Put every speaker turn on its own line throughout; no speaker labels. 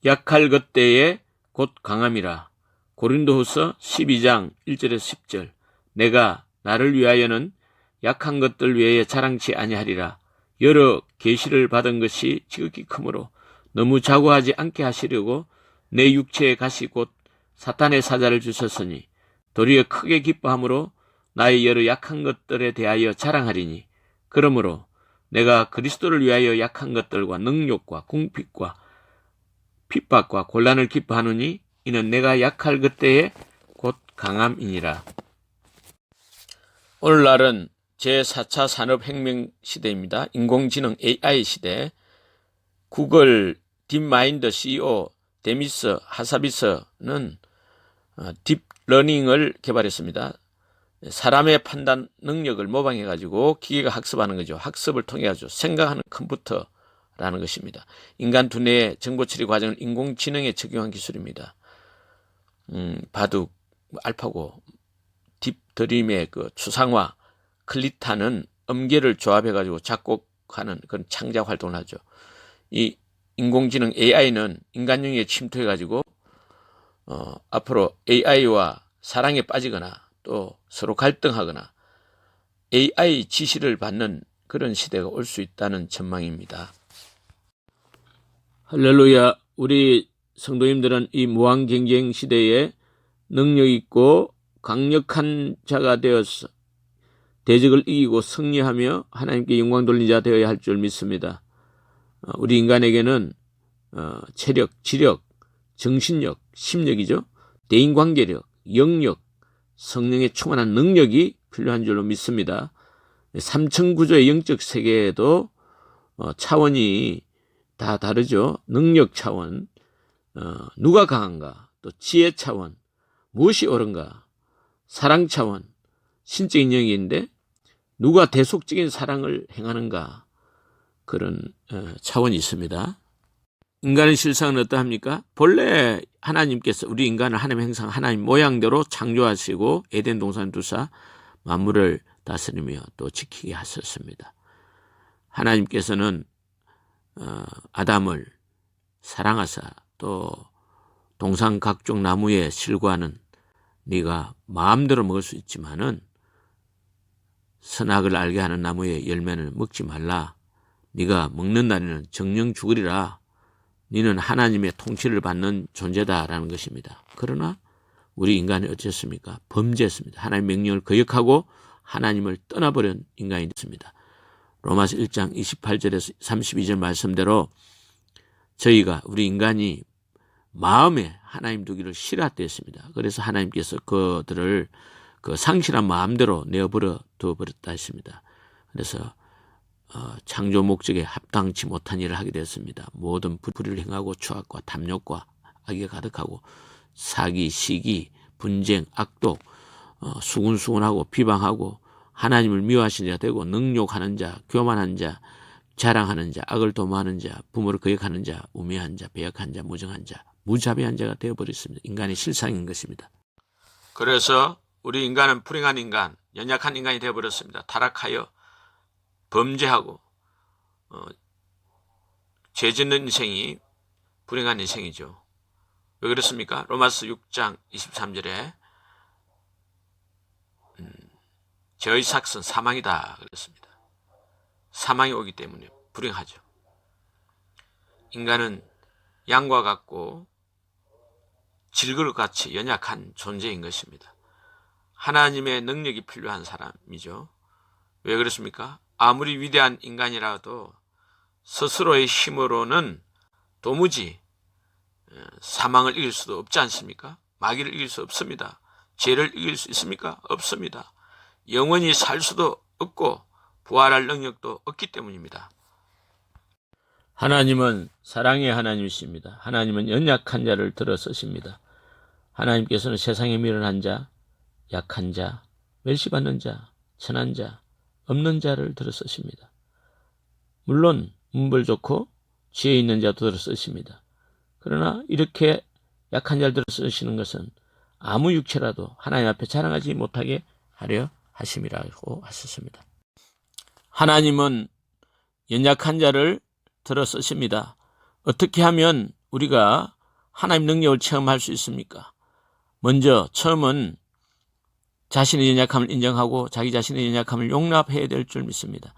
약할 그때에 곧 강함이라. 고린도후서 12장 1절에서 10절. 내가 나를 위하여는 약한 것들 외에 자랑치 아니하리라. 여러 계시를 받은 것이 지극히 크므로 너무 자고하지 않게 하시려고 내 육체의 가시 곧 사탄의 사자를 주셨으니 도리어 크게 기뻐함으로 나의 여러 약한 것들에 대하여 자랑하리니 그러므로 내가 그리스도를 위하여 약한 것들과 능욕과 궁핍과 핍박과 곤란을 기뻐하노니 이는 내가 약할 그때에 곧 강함이니라. 오늘날은 제4차 산업혁명 시대입니다. 인공지능 AI 시대. 구글 딥마인드 CEO 데미스 하사비스는 딥러닝을 개발했습니다. 사람의 판단 능력을 모방해가지고 기계가 학습하는 거죠. 학습을 통해 가지고 생각하는 컴퓨터라는 것입니다. 인간 두뇌의 정보 처리 과정을 인공지능에 적용한 기술입니다. 바둑, 알파고, 딥드림의 그 추상화, 클리타는 음계를 조합해가지고 작곡하는 그런 창작 활동을 하죠. 이 인공지능 AI는 인간 영역에 침투해가지고 앞으로 AI와 사랑에 빠지거나 또 서로 갈등하거나 AI 지시를 받는 그런 시대가 올 수 있다는 전망입니다. 할렐루야. 우리 성도님들은 이 무한경쟁 시대에 능력 있고 강력한 자가 되어서 대적을 이기고 승리하며 하나님께 영광 돌린 자 되어야 할 줄 믿습니다. 우리 인간에게는 체력, 지력, 정신력, 심력이죠. 대인관계력, 영력, 성령의 충만한 능력이 필요한 줄로 믿습니다. 삼층구조의 영적 세계에도 차원이 다 다르죠. 능력 차원, 누가 강한가, 또 지혜 차원, 무엇이 옳은가, 사랑 차원, 신적인 영역인데 누가 대속적인 사랑을 행하는가, 그런 차원이 있습니다. 인간의 실상은 어떠합니까? 본래 하나님께서 우리 인간을 하나님의 형상 하나님 모양대로 창조하시고 에덴 동산 두사 만물을 다스리며 또 지키게 하셨습니다. 하나님께서는 아담을 사랑하사 또 동산 각종 나무의 실과는 네가 마음대로 먹을 수 있지만은 선악을 알게 하는 나무의 열매는 먹지 말라. 네가 먹는 날에는 정령 죽으리라. 너는 하나님의 통치를 받는 존재다라는 것입니다. 그러나 우리 인간이 어쨌습니까? 범죄했습니다. 하나님의 명령을 거역하고 하나님을 떠나버린 인간이 됐습니다. 로마서 1장 28절에서 32절 말씀대로 저희가 우리 인간이 마음에 하나님 두기를 싫어했습니다. 그래서 하나님께서 그들을 그 상실한 마음대로 내어버려 두어버렸다 했습니다. 그래서 창조 목적에 합당치 못한 일을 하게 됐습니다. 모든 불의를 행하고 추악과 탐욕과 악에 가득하고 사기, 시기, 분쟁, 악독, 수군수군하고 비방하고 하나님을 미워하시는 자가 되고 능욕하는 자, 교만한 자, 자랑하는 자, 악을 도모하는 자, 부모를 거역하는 자, 우매한 자, 배역한 자, 무정한 자, 무자비한 자가 되어버렸습니다. 인간의 실상인 것입니다. 그래서 우리 인간은 불행한 인간, 연약한 인간이 되어버렸습니다. 타락하여 범죄하고 죄 짓는 인생이 불행한 인생이죠. 왜 그렇습니까? 로마서 6장 23절에 죄의 삭은 사망이다 그랬습니다. 사망이 오기 때문에 불행하죠. 인간은 양과 같고 질그릇같이 연약한 존재인 것입니다. 하나님의 능력이 필요한 사람이죠. 왜 그렇습니까? 아무리 위대한 인간이라도 스스로의 힘으로는 도무지 사망을 이길 수도 없지 않습니까? 마귀를 이길 수 없습니다. 죄를 이길 수 있습니까? 없습니다. 영원히 살 수도 없고 부활할 능력도 없기 때문입니다. 하나님은 사랑의 하나님이십니다. 하나님은 연약한 자를 들어 쓰십니다. 하나님께서는 세상에 미련한 자, 약한 자, 멸시받는 자, 천한 자, 없는 자를 들어 쓰십니다. 물론 문벌 좋고 지혜 있는 자도 들어 쓰십니다. 그러나 이렇게 약한 자를 들어 쓰시는 것은 아무 육체라도 하나님 앞에 자랑하지 못하게 하려 하심이라고 하셨습니다. 하나님은 연약한 자를 들어 쓰십니다. 어떻게 하면 우리가 하나님 능력을 체험할 수 있습니까? 먼저 처음은 자신의 연약함을 인정하고 자기 자신의 연약함을 용납해야 될 줄 믿습니다.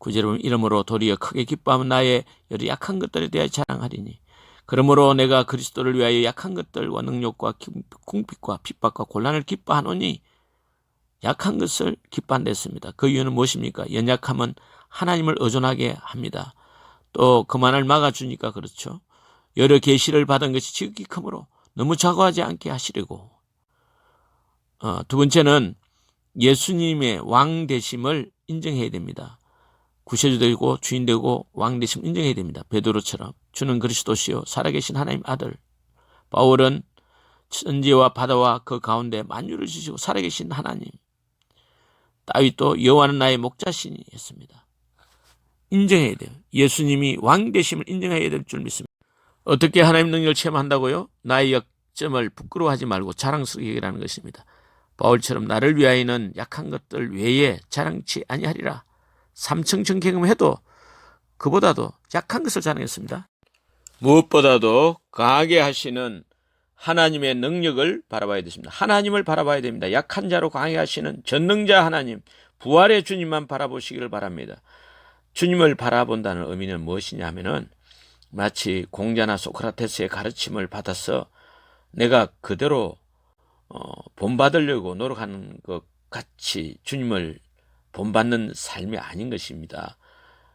9절에 보면 이러므로 도리어 크게 기뻐하면 나의 여러 약한 것들에 대하여 자랑하리니 그러므로 내가 그리스도를 위하여 약한 것들과 능력과 궁핍과 핍박과 곤란을 기뻐하노니 약한 것을 기뻐한댔습니다. 그 이유는 무엇입니까? 연약함은 하나님을 의존하게 합니다. 또 그만을 막아주니까 그렇죠. 여러 계시를 받은 것이 지극히 크므로 너무 좌고하지 않게 하시려고. 두 번째는 예수님의 왕 되심을 인정해야 됩니다. 구세주되고 주인되고 왕 되심을 인정해야 됩니다. 베드로처럼 주는 그리스도시요 살아계신 하나님 아들. 바울은 천지와 바다와 그 가운데 만유를 주시고 살아계신 하나님. 다윗도 여호와는 나의 목자시니 했습니다. 인정해야 돼요. 예수님이 왕 되심을 인정해야 될 줄 믿습니다. 어떻게 하나님 능력을 체험한다고요? 나의 약점을 부끄러워하지 말고 자랑스럽게 여기라는 것입니다. 바울처럼 나를 위하여는 약한 것들 외에 자랑치 아니하리라. 삼청천 경험해도 그보다도 약한 것을 자랑했습니다. 무엇보다도 강하게 하시는 하나님의 능력을 바라봐야 되십니다. 하나님을 바라봐야 됩니다. 약한 자로 강하게 하시는 전능자 하나님, 부활의 주님만 바라보시기를 바랍니다. 주님을 바라본다는 의미는 무엇이냐 하면은 마치 공자나 소크라테스의 가르침을 받아서 내가 그대로 본받으려고 노력하는 것 같이 주님을 본받는 삶이 아닌 것입니다.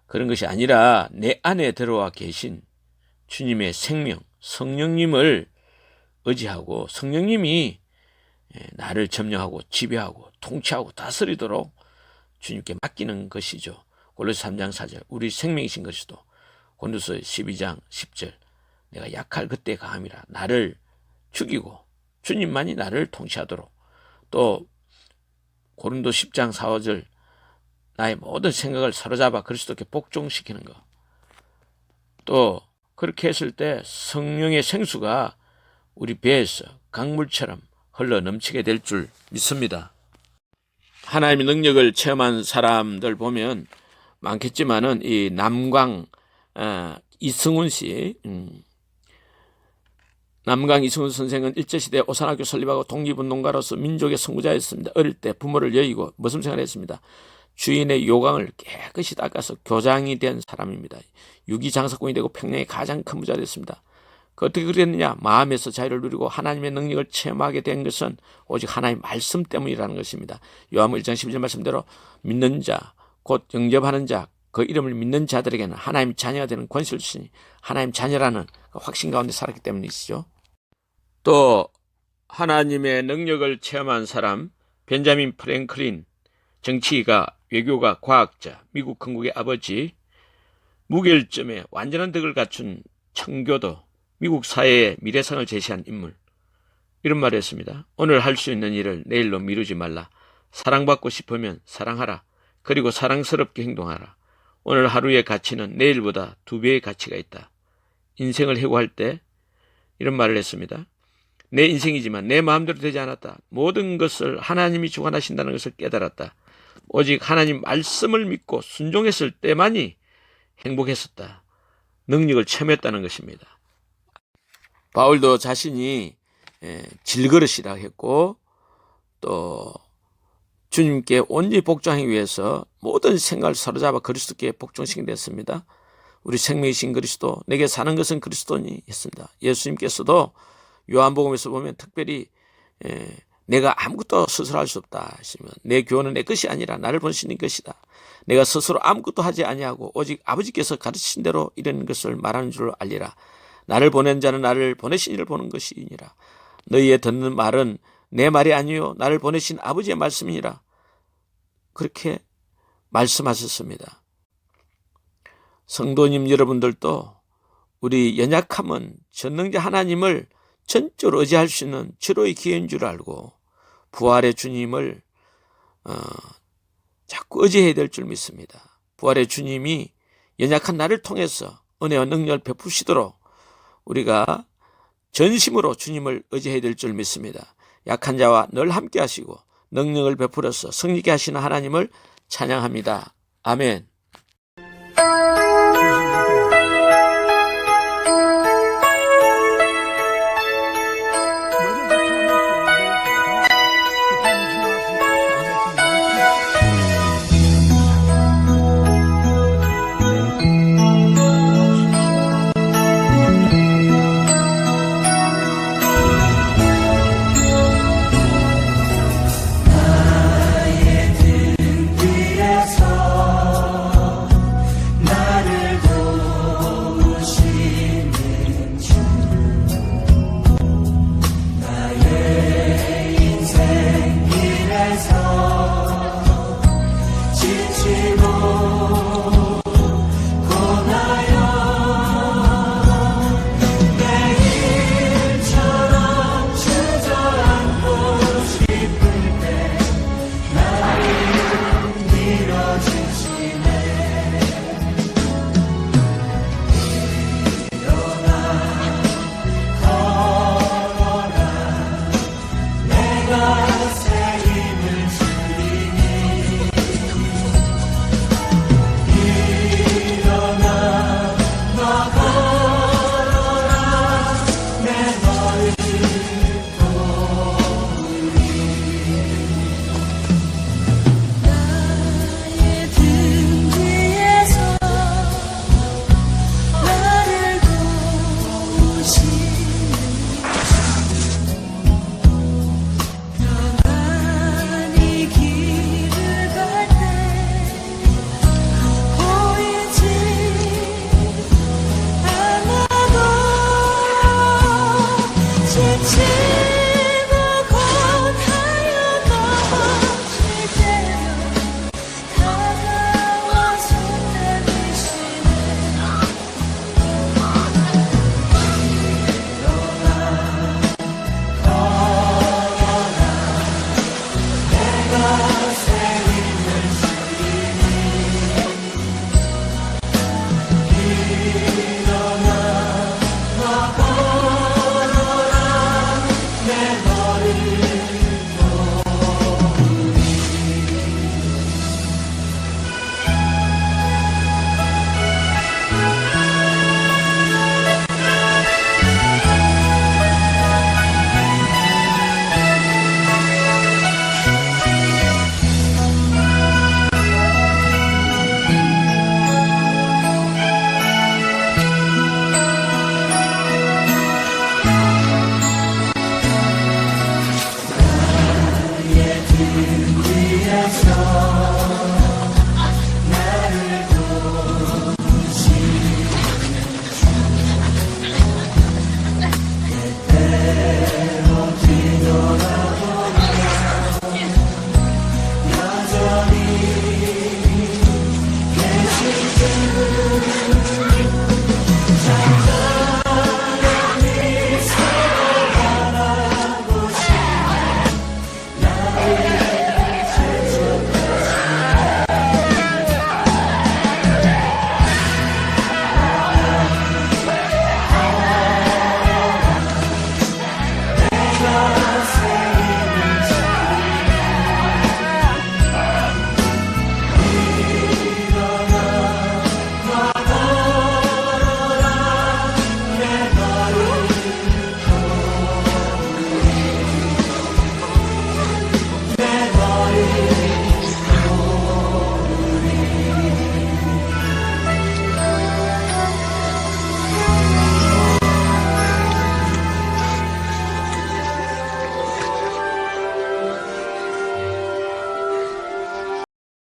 그런 것이 아니라 내 안에 들어와 계신 주님의 생명, 성령님을 의지하고 성령님이 나를 점령하고 지배하고 통치하고 다스리도록 주님께 맡기는 것이죠. 골로새 3장 4절 우리 생명이신 그리스도, 고린도서 12장 10절 내가 약할 그때 강함이라 나를 죽이고 주님만이 나를 통치하도록, 또 고린도 10장 4, 5절 나의 모든 생각을 사로잡아 그리스도께 복종시키는 것. 또 그렇게 했을 때 성령의 생수가 우리 배에서 강물처럼 흘러 넘치게 될 줄 믿습니다. 하나님의 능력을 체험한 사람들 보면 많겠지만은 이 남강 이승훈 씨, 남강 이승훈 선생은 일제시대 오산학교 설립하고 독립운동가로서 민족의 선구자였습니다. 어릴 때 부모를 여의고 머슴 생활을 했습니다. 주인의 요강을 깨끗이 닦아서 교장이 된 사람입니다. 유기장사꾼이 되고 평양의 가장 큰 부자가 됐습니다. 어떻게 그랬느냐? 마음에서 자유를 누리고 하나님의 능력을 체험하게 된 것은 오직 하나님의 말씀 때문이라는 것입니다. 요한복음 1장 12절 말씀대로 믿는 자, 곧 영접하는 자, 그 이름을 믿는 자들에게는 하나님 자녀가 되는 권세를 주시니 하나님 자녀라는 확신 가운데 살았기 때문이시죠. 또 하나님의 능력을 체험한 사람 벤자민 프랭클린, 정치가, 외교가, 과학자, 미국 건국의 아버지, 무결점에 완전한 덕을 갖춘 청교도, 미국 사회의 미래상을 제시한 인물, 이런 말을 했습니다. 오늘 할 수 있는 일을 내일로 미루지 말라. 사랑받고 싶으면 사랑하라. 그리고 사랑스럽게 행동하라. 오늘 하루의 가치는 내일보다 2배의 가치가 있다. 인생을 해고할 때 이런 말을 했습니다. 내 인생이지만 내 마음대로 되지 않았다. 모든 것을 하나님이 주관하신다는 것을 깨달았다. 오직 하나님 말씀을 믿고 순종했을 때만이 행복했었다. 능력을 체험했다는 것입니다. 바울도 자신이 질그릇이라 했고 또 주님께 온전히 복종하기 위해서 모든 생각을 사로잡아 그리스도께 복종시키게 됐습니다. 우리 생명이신 그리스도, 내게 사는 것은 그리스도니 했습니다. 예수님께서도 요한복음에서 보면 특별히 내가 아무것도 스스로 할 수 없다 하시면 내 교훈은 내 것이 아니라 나를 보내신 것이다. 내가 스스로 아무것도 하지 아니하고 오직 아버지께서 가르치신 대로 이런 것을 말하는 줄 알리라. 나를 보낸 자는 나를 보내신 이를 보는 것이니라. 너희의 듣는 말은 내 말이 아니요 나를 보내신 아버지의 말씀이니라. 그렇게 말씀하셨습니다. 성도님 여러분들도 우리 연약함은 전능자 하나님을 전적으로 의지할 수 있는 절호의 기회인 줄 알고 부활의 주님을 자꾸 의지해야 될 줄 믿습니다. 부활의 주님이 연약한 나를 통해서 은혜와 능력을 베푸시도록 우리가 전심으로 주님을 의지해야 될 줄 믿습니다. 약한 자와 늘 함께 하시고 능력을 베풀어서 승리케 하시는 하나님을 찬양합니다. 아멘.
시